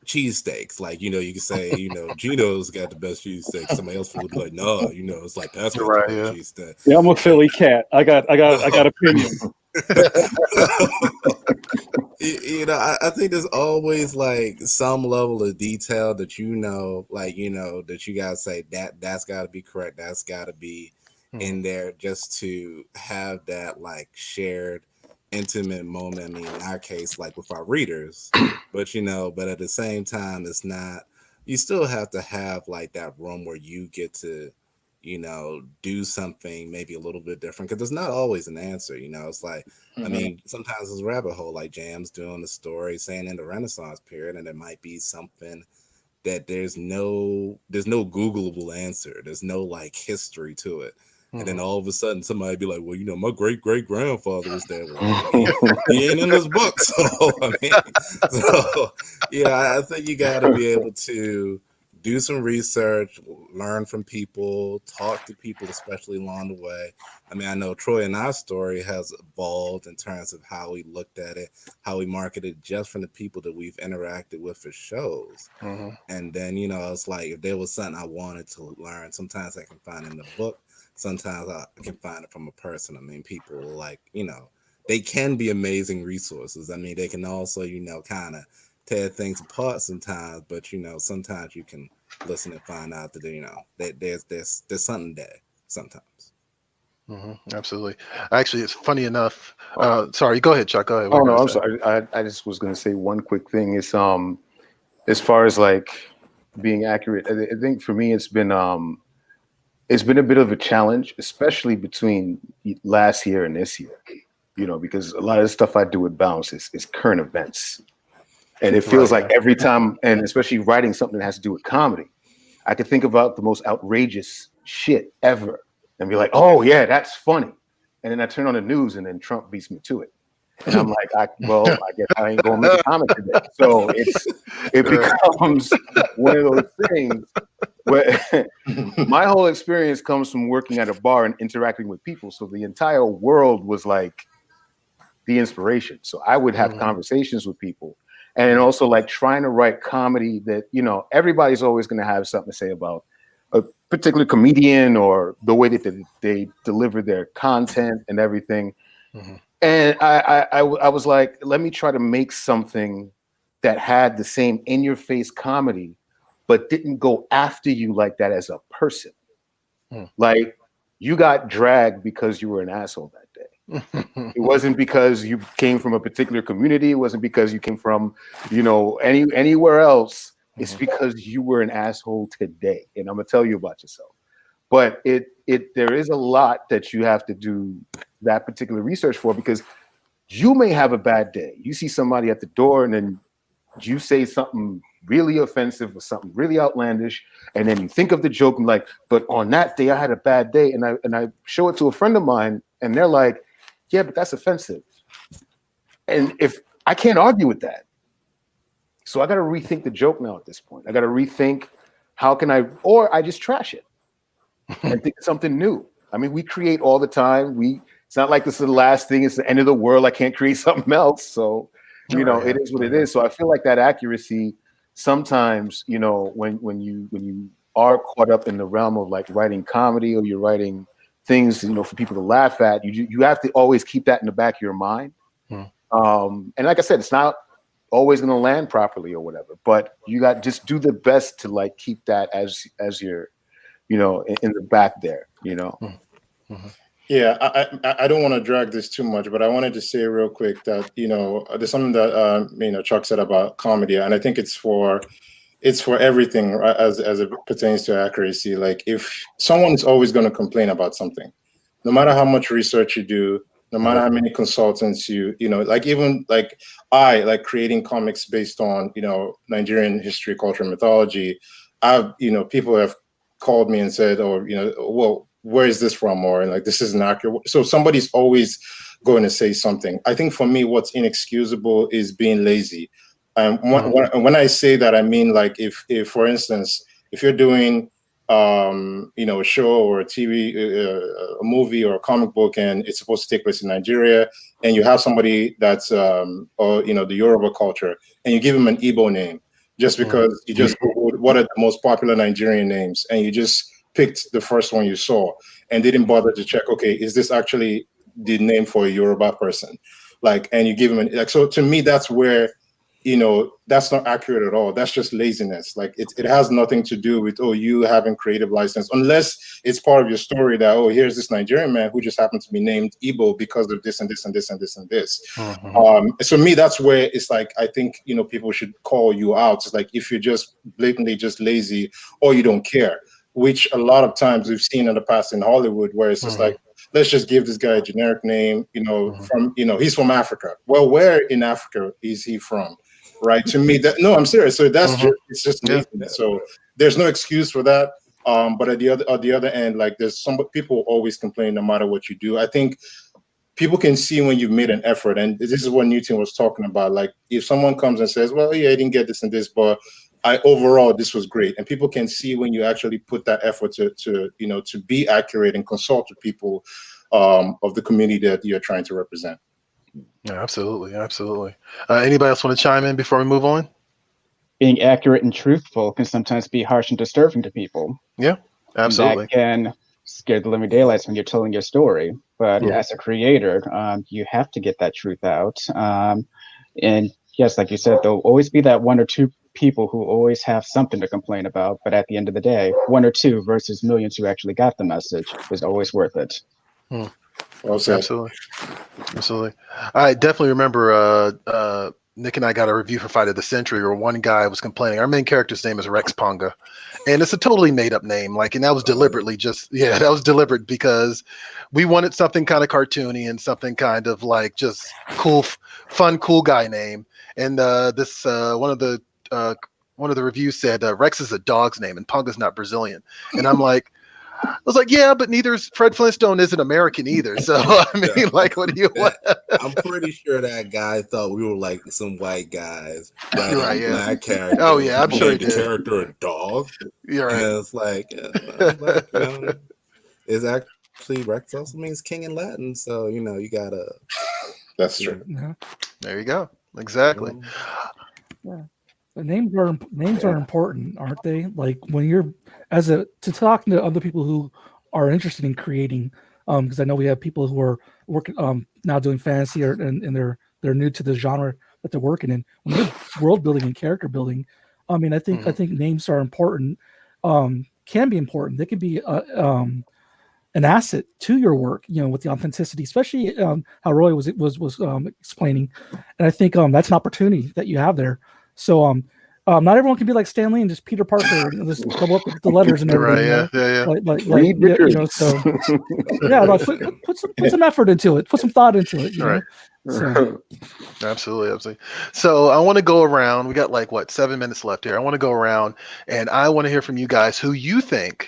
cheesesteaks, like, you could say, Gino's got the best cheesesteak. Somebody else would be like, no, it's like that's got the best cheesesteak. Yeah, I'm a Philly cat. I got opinions. I think there's always like some level of detail that that you gotta say that's gotta be correct, that's gotta be in there just to have that like shared intimate moment. I mean, in our case, like with our readers, but at the same time, it's not. You still have to have like that room where you get to, do something maybe a little bit different, because there's not always an answer. It's like, I mean, sometimes it's a rabbit hole, like Jam's doing the story saying in the Renaissance period, and it might be something that there's no Googleable answer. There's no like history to it. And then all of a sudden somebody be like, well, my great grandfather was there. Well, he ain't in this book. So I think you got to be able to do some research, learn from people, talk to people, especially along the way. I mean, I know Troy and our story has evolved in terms of how we looked at it, how we marketed just from the people that we've interacted with for shows. And then, it's like, if there was something I wanted to learn, sometimes I can find it in the book. Sometimes I can find it from a person. I mean, people like, they can be amazing resources. I mean, they can also, kind of tear things apart sometimes, but, sometimes you can listen and find out that, that there's something there sometimes. Absolutely. Actually, it's funny enough. Sorry, go ahead, Chuck. Go ahead. Oh, no, I'm sorry. I just was going to say one quick thing. Is as far as like being accurate, I think for me, it's been a bit of a challenge, especially between last year and this year, because a lot of the stuff I do with Bounce is current events. And it feels like every time, and especially writing something that has to do with comedy, I could think about the most outrageous shit ever and be like, oh yeah, that's funny. And then I turn on the news and then Trump beats me to it. And I'm like, I guess I ain't gonna make a comment today. So it becomes one of those things where my whole experience comes from working at a bar and interacting with people. So the entire world was like the inspiration. So I would have conversations with people, and also like trying to write comedy that, everybody's always going to have something to say about a particular comedian or the way that they deliver their content and everything. And I was like, let me try to make something that had the same in-your-face comedy, but didn't go after you like that as a person. Like, you got dragged because you were an asshole that day. It wasn't because you came from a particular community. It wasn't because you came from, anywhere else. It's because you were an asshole today. And I'm gonna tell you about yourself. But there is a lot that you have to do that particular research for, because you may have a bad day. You see somebody at the door and then you say something really offensive or something really outlandish, and then you think of the joke and like, but on that day I had a bad day, and I show it to a friend of mine and they're like, yeah, but that's offensive. And if I can't argue with that, so I got to rethink the joke now at this point. I got to rethink or I just trash it and think of something new. I mean, we create all the time. It's not like this is the last thing. It's the end of the world. I can't create something else. So, it is what it is. So I feel like that accuracy sometimes, when you are caught up in the realm of like writing comedy, or you're writing things, for people to laugh at, you have to always keep that in the back of your mind. And like I said, it's not always going to land properly or whatever, but you got just do the best to like keep that as you're, in the back there, Yeah, I don't want to drag this too much, but I wanted to say real quick that, there's something that, Chuck said about comedy, and I think it's for everything, right, as it pertains to accuracy. Like, if someone is always going to complain about something, no matter how much research you do, No matter how many consultants you know, like even like I like creating comics based on, you know, Nigerian history, culture, and mythology. I've, you know, people have called me and said, oh, you know, well, where is this from? Or like, this isn't accurate. So somebody's always going to say something. I think for me, what's inexcusable is being lazy. When I say that, I mean, like if for instance, if you're doing you know, a show or a TV, a movie or a comic book, and it's supposed to take place in Nigeria, and you have somebody that's, or, you know, the Yoruba culture, and you give him an Igbo name, just because you just Googled what are the most popular Nigerian names, and you just picked the first one you saw, and didn't bother to check, okay, is this actually the name for a Yoruba person? Like, and you give him like, so to me, that's where, you know, that's not accurate at all. That's just laziness. Like it has nothing to do with, oh, you having creative license, unless it's part of your story that, oh, here's this Nigerian man who just happened to be named Igbo because of this and this and this and this and this. So me, that's where it's like, I think, you know, people should call you out. It's like, if you're just blatantly just lazy or you don't care, which a lot of times we've seen in the past in Hollywood, where it's just like, let's just give this guy a generic name, you know, from, you know, he's from Africa. Well, where in Africa is he from? Right. To me, that no, I'm serious. So that's just, it's just laziness. So there's no excuse for that. But at the other end, like there's some people always complain no matter what you do. I think people can see when you've made an effort, and this is what Newton was talking about. Like if someone comes and says, well, yeah, I didn't get this and this, but overall this was great, and people can see when you actually put that effort to you know, to be accurate and consult with people of the community that you're trying to represent. Yeah, absolutely. Anybody else want to chime in before we move on? Being accurate and truthful can sometimes be harsh and disturbing to people. Yeah, absolutely. And that can scare the living daylights when you're telling your story. But as a creator, you have to get that truth out. And yes, like you said, there'll always be that one or two people who always have something to complain about. But at the end of the day, one or two versus millions who actually got the message was always worth it. Well said. Absolutely. I definitely remember Nick and I got a review for Fight of the Century where one guy was complaining. Our main character's name is Rex Ponga, and it's a totally made up name. Like, and that was deliberately that was deliberate because we wanted something kind of cartoony and something kind of like just cool, fun, cool guy name. And this one of the reviews said Rex is a dog's name and Ponga's not Brazilian. And I'm like, I was like, yeah, but neither is Fred Flintstone isn't American either. So I mean, like, what do you want? I'm pretty sure that guy thought we were like some white guys, right? Yeah. Black character. Oh yeah, I'm sure he the did. Character a dog. You're right. And it's like, it's actually Rex also means king in Latin, so you know you gotta. That's true. Yeah. There you go. Exactly. Yeah. The names are important, aren't they? Like when you're talking to other people who are interested in creating, because I know we have people who are working now doing fantasy and they're new to the genre that they're working in. When you're world building and character building, I mean, I think names are important. Can be important. They can be an asset to your work, you know, with the authenticity, especially how Roye was explaining. And I think that's an opportunity that you have there. So not everyone can be like Stan Lee and just Peter Parker and just double up the letters and everything. Right, yeah. Like you know, so yeah, like put some effort into it, put some thought into it. You know? So. Absolutely. So I want to go around. We got like 7 minutes left here. I want to go around and I want to hear from you guys who you think,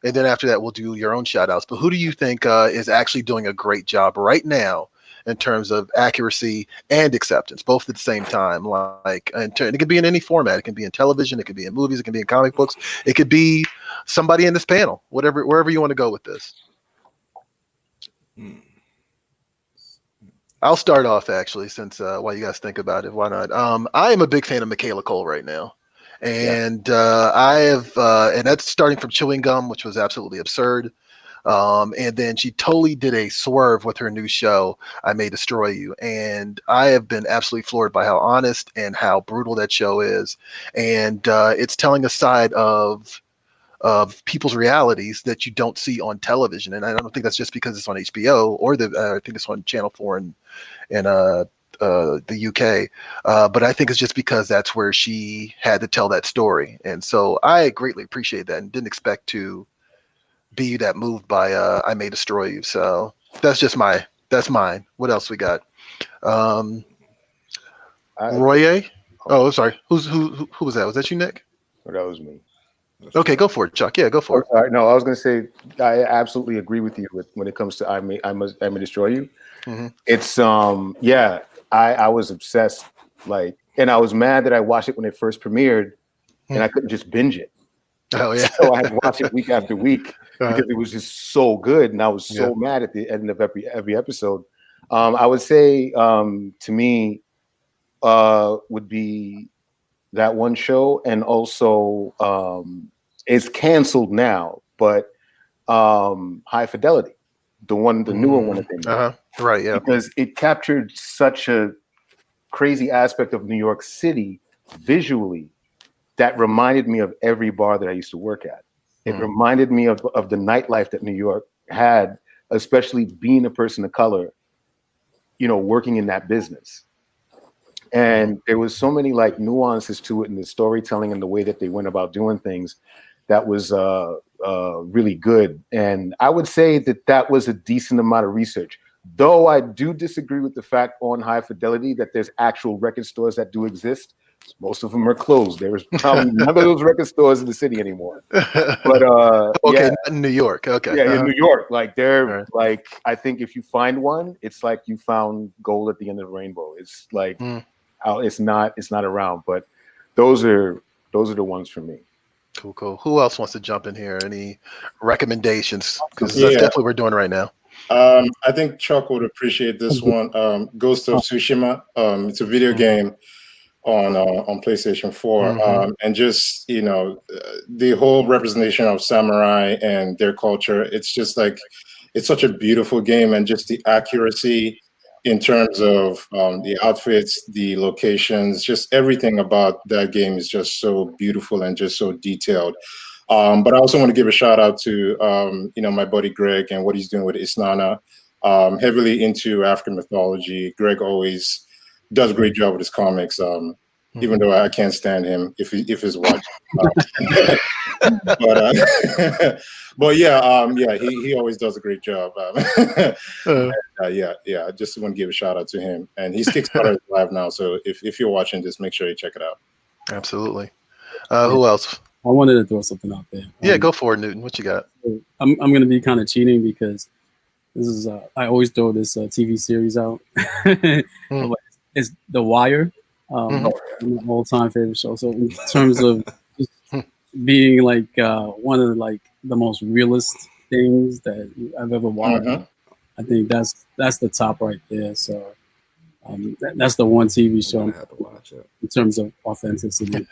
and then after that we'll do your own shout outs. But who do you think is actually doing a great job right now in terms of accuracy and acceptance, both at the same time? Like, and it could be in any format. It can be in television, it could be in movies, it can be in comic books, it could be somebody in this panel, wherever you want to go with this. I'll start off actually, since while you guys think about it, why not? I am a big fan of Michaela Cole right now. And I have, and that's starting from Chewing Gum, which was absolutely absurd. And then she totally did a swerve with her new show, I May Destroy You. And I have been absolutely floored by how honest and how brutal that show is. And it's telling a side of people's realities that you don't see on television. And I don't think that's just because it's on HBO or I think it's on Channel 4 in the UK. But I think it's just because that's where she had to tell that story. And so I greatly appreciate that and didn't expect to be that moved by I May Destroy You. So that's just my That's mine. What else we got? Roye. Oh, sorry. Who was that? Was that you, Nick? Oh, that was me. Okay, go for it, Chuck. Yeah, go for it. Sorry. No, I was going to say I absolutely agree with you when it comes to I may destroy you. Mm-hmm. It's I was obsessed, like, and I was mad that I watched it when it first premiered, and I couldn't just binge it. Oh yeah. So I had to watch it week after week because it was just so good, and I was so mad at the end of every episode. I would say to me would be that one show, and also it's canceled now, but High Fidelity, the newer one that they made. Right, yeah. Because it captured such a crazy aspect of New York City visually that reminded me of every bar that I used to work at. It reminded me of the nightlife that New York had, especially being a person of color, working in that business. And there was so many like nuances to it in the storytelling and the way that they went about doing things that was really good. And I would say that was a decent amount of research, though I do disagree with the fact on High Fidelity that there's actual record stores that do exist. Most of them are closed. There's probably none of those record stores in the city anymore. But okay, not in New York. Okay. Yeah, in New York. Like they're like, I think if you find one, it's like you found gold at the end of the rainbow. It's like it's not around, but those are the ones for me. Cool. Who else wants to jump in here? Any recommendations? Because that's definitely what we're doing right now. I think Chuck would appreciate this one. Ghost of Tsushima. It's a video game on PlayStation 4, and just the whole representation of samurai and their culture. It's just like it's such a beautiful game, and just the accuracy in terms of the outfits, the locations, just everything about that game is just so beautiful and just so detailed. But I also want to give a shout out to my buddy Greg and what he's doing with Isnana, heavily into African mythology. Greg always does a great job with his comics, even though I can't stand him if he's watching. But he always does a great job. I just want to give a shout out to him, and he's Kickstarter live now. So if you're watching this, make sure you check it out. Absolutely. Who else? I wanted to throw something out there. Yeah, go for it, Newton. What you got? I'm going to be kind of cheating because this is I always throw this TV series out. It's The Wire, my all-time favorite show. So in terms of just being like one of like the most realist things that I've ever watched, I think that's the top right there. So that's the one TV show I have to watch it. in terms of authenticity.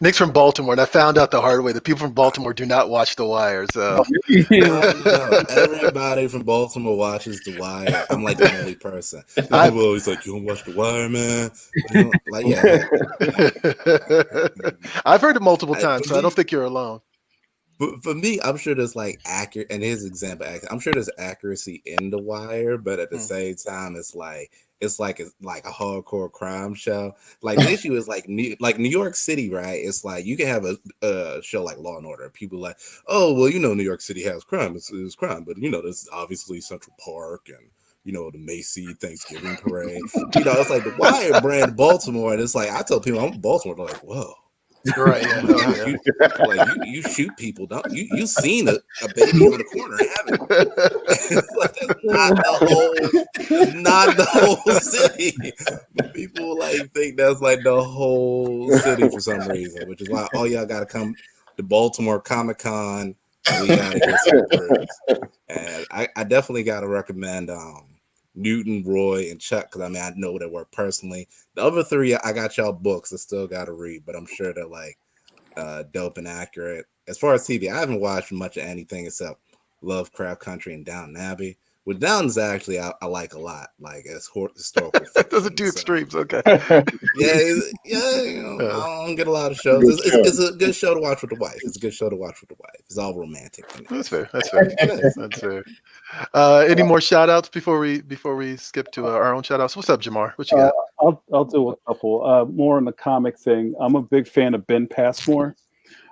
Nick's from Baltimore, and I found out the hard way that people from Baltimore do not watch The Wire. So No, everybody from Baltimore watches The Wire. I'm like the only person. People always like, "You don't watch The Wire, man?" Like, yeah. I've heard it multiple times, so I don't think you're alone. But for me, I'm sure there's like accurate, and his example, I'm sure there's accuracy in The Wire, but at the same time, it's like a hardcore crime show. Like the issue is like New York City, right? It's like you can have a show like Law and Order. People like, oh well, New York City has crime. It's crime, but there's obviously Central Park and the Macy Thanksgiving parade. It's like The Wire brand Baltimore, and it's like I tell people I'm from Baltimore, they're like, whoa. Right. You shoot people, don't you? You've seen a baby on the corner, haven't you? That's not the whole city. But people think that's like the whole city for some reason, which is why all y'all gotta come to Baltimore Comic Con. We gotta get some words. And I definitely gotta recommend Newton, Roye, and Chuck, because I know their work personally. The other three, I got y'all books I still got to read, but I'm sure they're dope and accurate. As far as TV, I haven't watched much of anything except Lovecraft Country and Downton Abbey. With Downton's actually I like a lot, like as historical. Those are two extremes, okay. I don't get a lot of shows. It's a good show to watch with the wife. It's all romantic. That's fair. That's fair. Any more shout outs before we skip to our own shout outs? What's up, Jamar? What you got? I'll do a couple. More on the comic thing. I'm a big fan of Ben Passmore,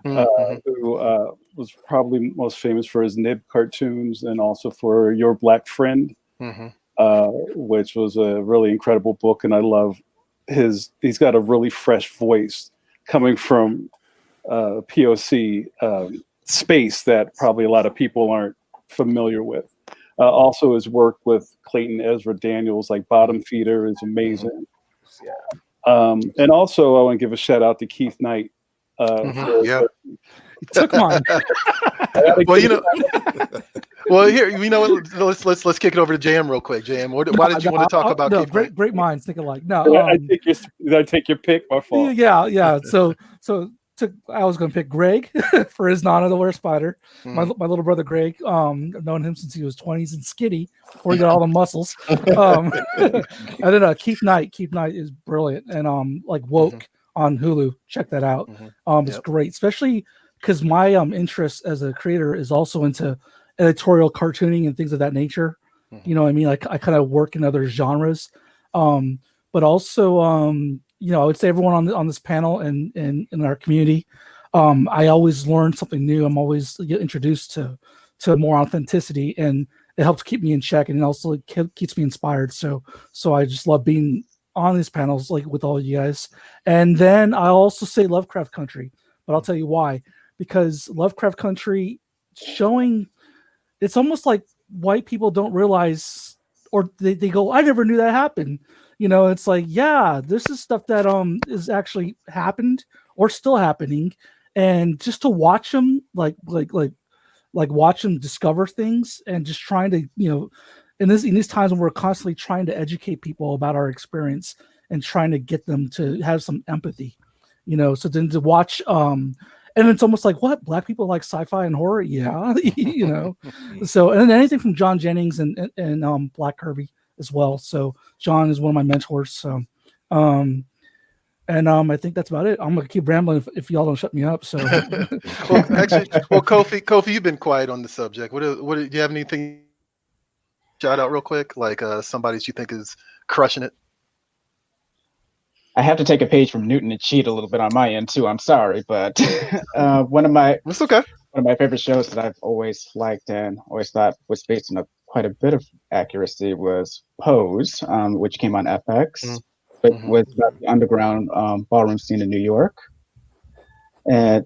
who was probably most famous for his Nib cartoons and also for Your Black Friend, which was a really incredible book. And I love he's got a really fresh voice coming from POC space that probably a lot of people aren't familiar with. Also his work with Clayton Ezra Daniels, like Bottom Feeder, is amazing. And also I want to give a shout out to Keith Knight. He took mine. Well, you know, well, here, you know what? Let's kick it over to Jam real quick. Jam, why did you want to talk about? No, great minds think alike. No, did I take your pick? My fault. Yeah. So I was going to pick Greg for his non-underwear spider. My little brother Greg. I've known him since he was 20s and skinny before he got all the muscles. And then Keith Knight. Keith Knight is brilliant, and like Woke on Hulu. Check that out. It's great, especially because my interest as a creator is also into editorial cartooning and things of that nature. You know what I mean? Like I kind of work in other genres, but also you know, I would say everyone on this panel and in our community, I always learn something new. I'm always introduced to more authenticity, and it helps keep me in check, and it also keeps me inspired. So I just love being on these panels, like with all you guys. And then I also say Lovecraft Country, but I'll tell you why. Because Lovecraft Country showing, it's almost like white people don't realize, or they go, I never knew that happened. You know, it's like, yeah, this is stuff that is actually happened or still happening. And just to watch them, like watch them discover things, and just trying to, you know, in these times when we're constantly trying to educate people about our experience and trying to get them to have some empathy, you know. So then to watch and it's almost like, what, black people like sci-fi and horror? Yeah. You know. So, and then anything from John Jennings and Black Kirby as well. So John is one of my mentors. So and I think that's about it. I'm gonna keep rambling if y'all don't shut me up. So Kofi, you've been quiet on the subject. What do you have anything shout out real quick, like somebody that you think is crushing it? I have to take a page from Newton and cheat a little bit on my end too. I'm sorry, but one of my favorite shows that I've always liked and always thought was based on quite a bit of accuracy was Pose, which came on FX. It was about the underground ballroom scene in New York, and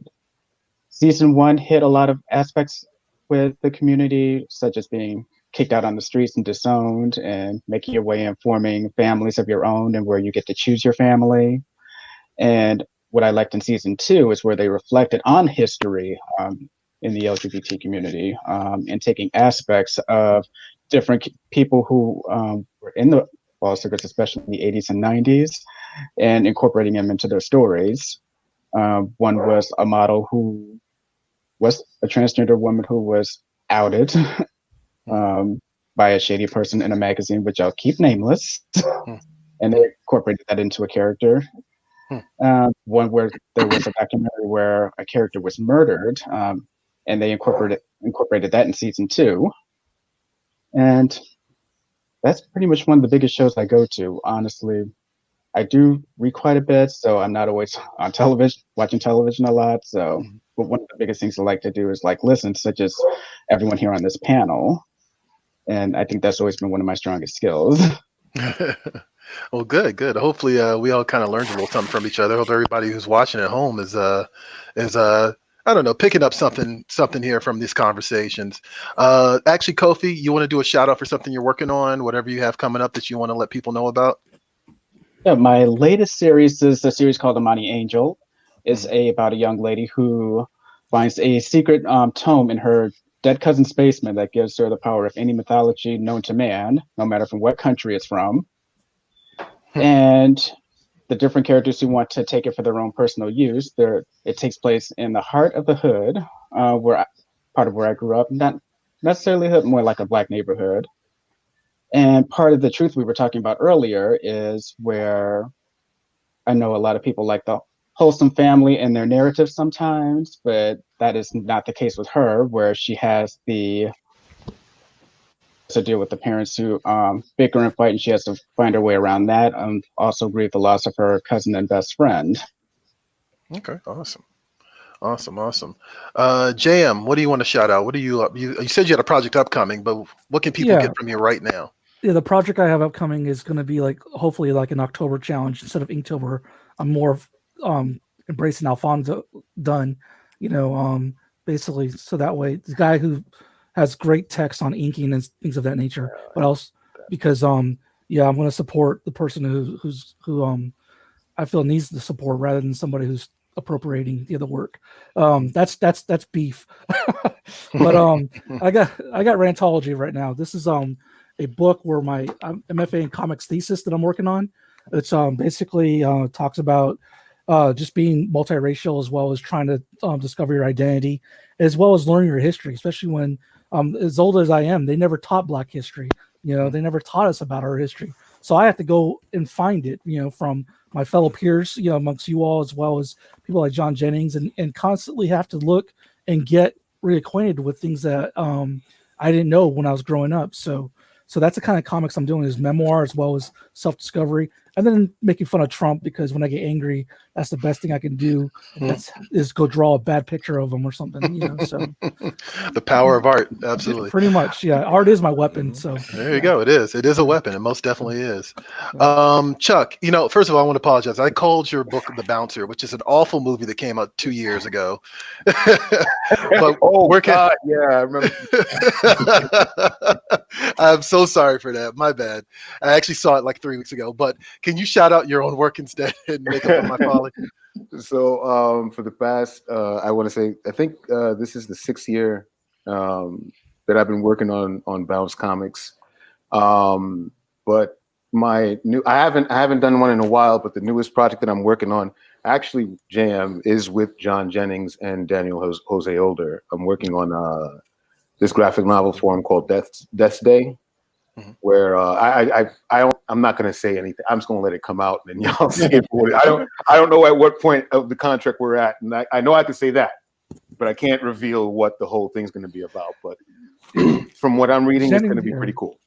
season 1 hit a lot of aspects with the community, such as being kicked out on the streets and disowned, and making your way in, forming families of your own, and where you get to choose your family. And what I liked in season 2 is where they reflected on history in the LGBT community, and taking aspects of different people who were in the ball circuits, especially in the 80s and 90s, and incorporating them into their stories. One was a model who was a transgender woman who was outed by a shady person in a magazine, which I'll keep nameless. And they incorporated that into a character. One where there was a documentary where a character was murdered, and they incorporated that in season 2. And that's pretty much one of the biggest shows I go to. Honestly, I do read quite a bit, so I'm not always on television, watching television a lot. So, but one of the biggest things I like to do is like listen, such as everyone here on this panel. And I think that's always been one of my strongest skills. Well, good. Hopefully, we all kind of learned a little something from each other. Hope everybody who's watching at home is I don't know, picking up something here from these conversations. Actually, Kofi, you want to do a shout out for something you're working on, whatever you have coming up that you want to let people know about? Yeah, my latest series is a series called Amani Angel. It's about a young lady who finds a secret tome in her dead cousin's basement that gives her the power of any mythology known to man, no matter from what country it's from. And the different characters who want to take it for their own personal use, it takes place in the heart of the hood, part of where I grew up. Not necessarily hood, more like a black neighborhood. And part of the truth we were talking about earlier is where I know a lot of people like the wholesome family in their narrative sometimes, but that is not the case with her, where she has to deal with the parents who bicker and fight, and she has to find her way around that. Also grieve the loss of her cousin and best friend. Okay, awesome. Awesome. JM, what do you want to shout out? What do you said you had a project upcoming, but what can people get from you right now? Yeah, the project I have upcoming is going to be like hopefully like an October challenge instead of Inktober. I'm more embracing Alfonso Dunn, basically so that way the guy who has great text on inking and things of that nature. What else? Because I'm going to support the person who I feel needs the support rather than somebody who's appropriating the other work. That's beef. But I got Rantology right now. This is a book where my MFA in comics thesis that I'm working on. It's basically talks about just being multiracial as well as trying to discover your identity, as well as learning your history, especially when as old as I am, they never taught Black history. They never taught us about our history. So I have to go and find it, from my fellow peers, amongst you all, as well as people like John Jennings, and constantly have to look and get reacquainted with things that I didn't know when I was growing up. So that's the kind of comics I'm doing, is memoir as well as self-discovery, and then making fun of Trump, because when I get angry, that's the best thing I can do. Is go draw a bad picture of him or something, so the power of art. Absolutely. Pretty much. Yeah. Art is my weapon. So there you go. It is a weapon. It most definitely is. Chuck, first of all, I want to apologize. I called your book The Bouncer, which is an awful movie that came out 2 years ago. But God, yeah, I remember. I'm so sorry for that. My bad. I actually saw it like 3 weeks ago, but can you shout out your own work instead and make up for my folly? So for the past, I want to say, I think this is the 6th year that I've been working on Bounce Comics. But I haven't done one in a while, but the newest project that I'm working on, actually, JM, is with John Jennings and Daniel Jose Older. I'm working on this graphic novel for him called Death's Day, where I'm not going to say anything. I'm just going to let it come out, and then y'all see it. I don't know at what point of the contract we're at, and I know I can say that, but I can't reveal what the whole thing's going to be about. But from what I'm reading, it's going to be pretty cool.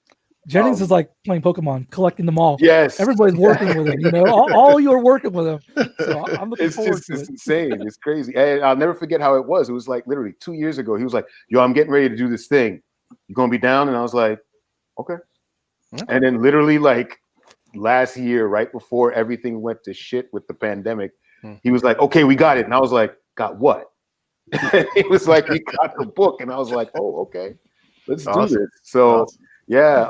Jennings is like playing Pokemon, collecting them all. Yes, everybody's working with him. All you are working with him. So I'm looking forward to it. It's insane. It's crazy. And I'll never forget how it was. It was like literally 2 years ago. He was like, "Yo, I'm getting ready to do this thing. You gonna be down?" And I was like, "Okay." And then literally like last year, right before everything went to shit with the pandemic, he was like, "Okay, we got it." And I was like, "Got what?" He was like, "We got the book." And I was like, "Oh, okay, let's do this." So yeah,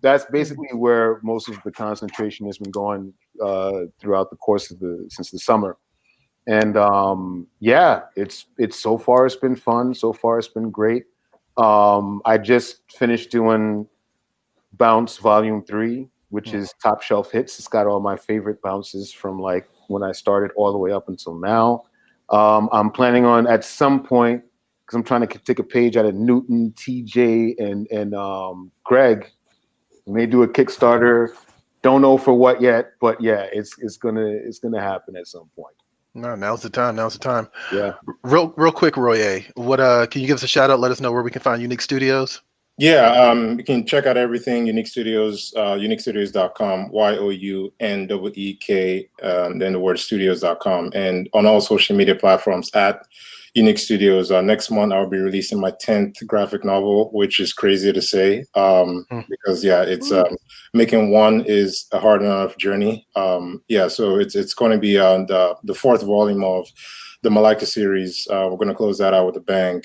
that's basically where most of the concentration has been going throughout the course of since the summer. And yeah, it's so far it's been fun. So far it's been great. I just finished doing Bounce Volume 3, which is top shelf hits. It's got all my favorite bounces from like when I started all the way up until now. I'm planning on at some point, because I'm trying to take a page out of Newton, TJ, and Greg. We may do a Kickstarter. Don't know for what yet, but yeah, it's gonna happen at some point. No, now's the time. Yeah. Real quick, Roye, what can you give us a shout out? Let us know where we can find Unique Studios. Yeah, you can check out everything, Unique Studios, uniquestudios.com, YOUNEEK, then the word studios.com, and on all social media platforms at Unique Studios. Next month, I'll be releasing my 10th graphic novel, which is crazy to say, because yeah, it's making one is a hard enough journey. Yeah, so it's going to be on the 4th volume of the Malika series. We're going to close that out with a bang.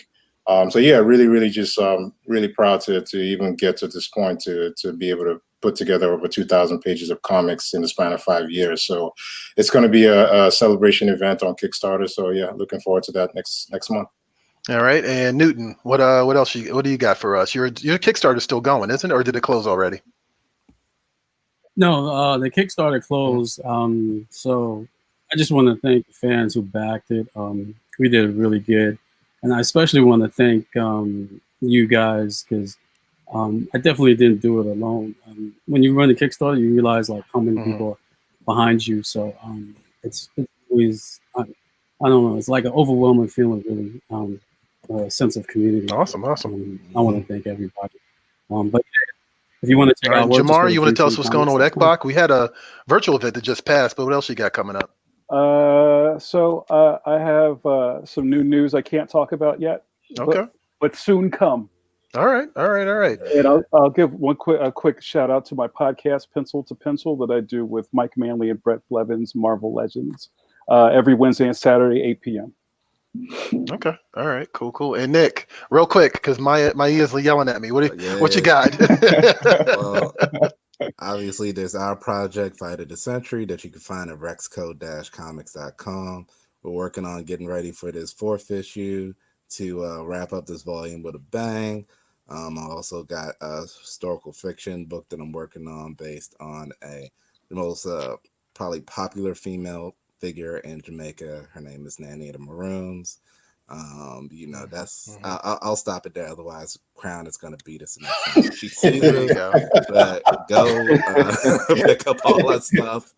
So yeah, really just really proud to even get to this point, to be able to put together over 2,000 pages of comics in the span of 5 years. So it's going to be a celebration event on Kickstarter. So yeah, looking forward to that next month. All right, and Newton, what else? What do you got for us? Your Kickstarter is still going, isn't it, or did it close already? No, the Kickstarter closed. So I just want to thank the fans who backed it. We did really good. And I especially want to thank you guys, because I definitely didn't do it alone. When you run a Kickstarter, you realize like how many people are behind you. So it's always, I don't know, it's like an overwhelming feeling, really, a sense of community. Awesome. I want to thank everybody. But if you want to check out, Jamar, you want to tell us what's going on with BACK2BLACK? We had a virtual event that just passed, but what else you got coming up? I have some new news I can't talk about yet. Okay. But soon come. All right. And I'll give a quick shout out to my podcast, Pencil to Pencil, that I do with Mike Manley and Brett Blevins, Marvel Legends, every Wednesday and Saturday, 8 p.m. Okay. All right. Cool. And Nick, real quick, because my ears are yelling at me. What you got? Well, obviously, there's our project, Fight of the Century, that you can find at rexco-comics.com. We're working on getting ready for this 4th issue to wrap up this volume with a bang. I also got a historical fiction book that I'm working on based on the most probably popular female figure in Jamaica. Her name is Nanny of the Maroons. That's I'll stop it there. Otherwise, Crown is going to beat us next time she sees it. But go pick up all that stuff.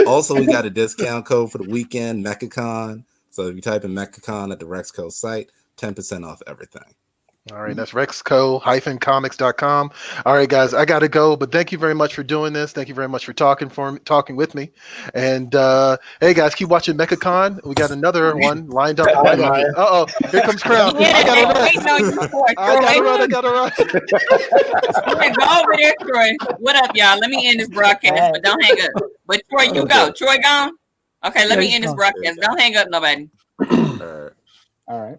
Also, we got a discount code for the weekend, MechaCon. So if you type in MechaCon at the Rexco site, 10% off everything. All right, that's rexco-comics.com. All right, guys, I got to go, but thank you very much for doing this. Thank you very much for talking with me. And hey, guys, keep watching MechaCon. We got another one lined up. Uh-oh, here comes Crown. I gotta run. Go over there, Troy. What up, y'all? Let me end this broadcast, but don't hang up. But Troy, you go. Troy gone? Okay, let me end this broadcast. Don't hang up, nobody. All right.